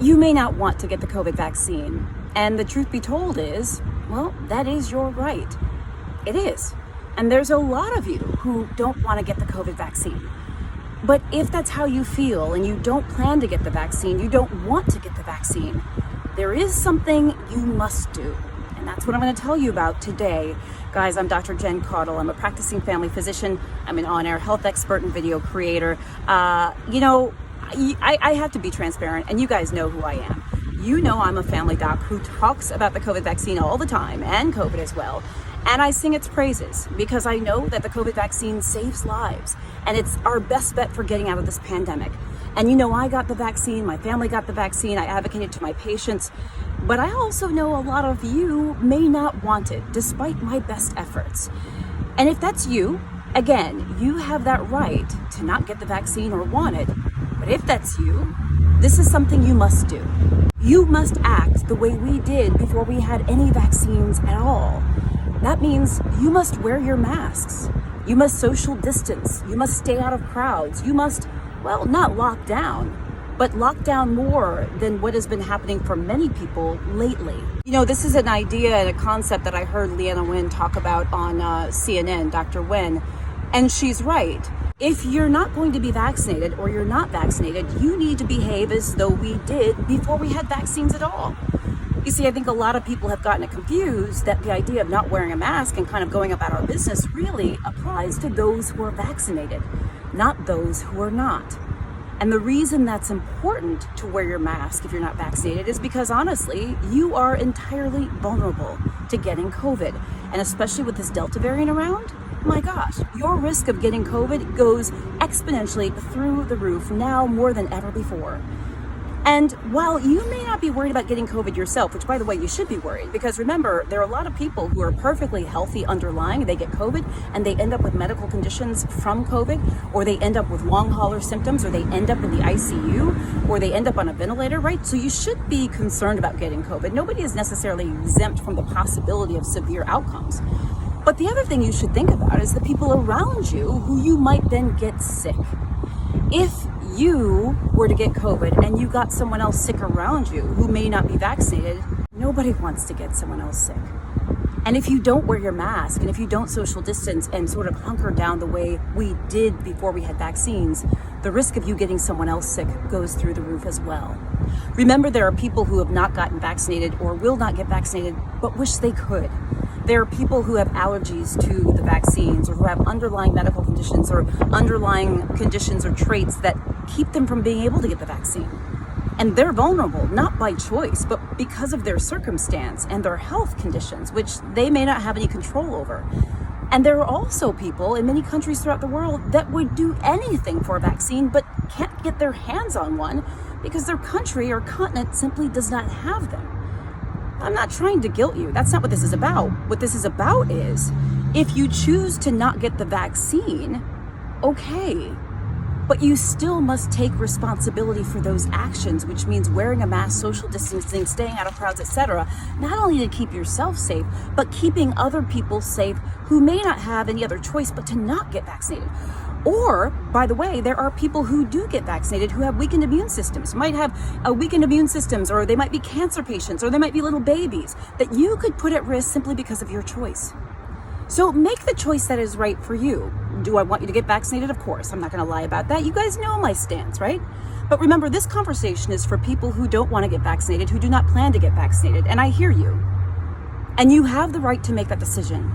You may not want to get the COVID vaccine, and the truth be told is, well, that is your right. It is. And there's a lot of you who don't want to get the COVID vaccine. But if that's how you feel and you don't plan to get the vaccine, you don't want to get the vaccine, there is something you must do. And that's what I'm going to tell you about today. Guys, I'm Dr. Jen Caudle. I'm a practicing family physician. I'm an on-air health expert and video creator. I have to be transparent, and you guys know who I am. You know I'm a family doc who talks about the COVID vaccine all the time, and COVID as well. And I sing its praises because I know that the COVID vaccine saves lives, and it's our best bet for getting out of this pandemic. And you know, I got the vaccine, my family got the vaccine, I advocated to my patients, but I also know a lot of you may not want it, despite my best efforts. And if that's you, again, you have that right to not get the vaccine or want it. But if that's you, this is something you must do. You must act the way we did before we had any vaccines at all. That means you must wear your masks. You must social distance. You must stay out of crowds. You must, well, not lock down, but lock down more than what has been happening for many people lately. You know, this is an idea and a concept that I heard Leanna Wen talk about on CNN, Dr. Wen, and she's right. If you're not going to be vaccinated or you're not vaccinated, you need to behave as though we did before we had vaccines at all. You see, I think a lot of people have gotten it confused that the idea of not wearing a mask and kind of going about our business really applies to those who are vaccinated, not those who are not. And the reason that's important to wear your mask if you're not vaccinated is because honestly, you are entirely vulnerable to getting COVID. And especially with this Delta variant around, my gosh, your risk of getting COVID goes exponentially through the roof now more than ever before. And while you may not be worried about getting COVID yourself, which by the way, you should be worried, because remember, there are a lot of people who are perfectly healthy underlying, they get COVID and they end up with medical conditions from COVID, or they end up with long hauler symptoms, or they end up in the ICU, or they end up on a ventilator, right? So you should be concerned about getting COVID. Nobody is necessarily exempt from the possibility of severe outcomes. But the other thing you should think about is the people around you who you might then get sick. If you were to get COVID and you got someone else sick around you who may not be vaccinated, nobody wants to get someone else sick. And if you don't wear your mask and if you don't social distance and sort of hunker down the way we did before we had vaccines, the risk of you getting someone else sick goes through the roof as well. Remember, there are people who have not gotten vaccinated or will not get vaccinated, but wish they could. There are people who have allergies to the vaccines or who have underlying medical conditions or underlying conditions or traits that keep them from being able to get the vaccine. And they're vulnerable, not by choice, but because of their circumstance and their health conditions, which they may not have any control over. And there are also people in many countries throughout the world that would do anything for a vaccine, but can't get their hands on one because their country or continent simply does not have them. I'm not trying to guilt you. That's not what this is about. What this is about is, if you choose to not get the vaccine, okay, but you still must take responsibility for those actions, which means wearing a mask, social distancing, staying out of crowds, etc., not only to keep yourself safe, but keeping other people safe who may not have any other choice but to not get vaccinated. Or, by the way, there are people who do get vaccinated who have weakened immune systems, might have weakened immune systems, or they might be cancer patients, or they might be little babies that you could put at risk simply because of your choice. So make the choice that is right for you. Do I want you to get vaccinated? Of course. I'm not going to lie about that. You guys know my stance, right? But remember, this conversation is for people who don't want to get vaccinated, who do not plan to get vaccinated. And I hear you. And you have the right to make that decision.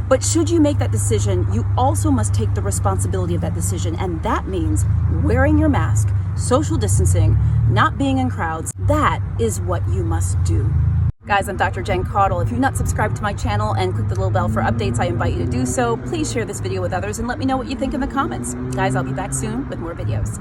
But should you make that decision, you also must take the responsibility of that decision. And that means wearing your mask, social distancing, not being in crowds. That is what you must do. Guys, I'm Dr. Jen Caudle. If you've not subscribed to my channel and click the little bell for updates, I invite you to do so. Please share this video with others and let me know what you think in the comments. Guys, I'll be back soon with more videos.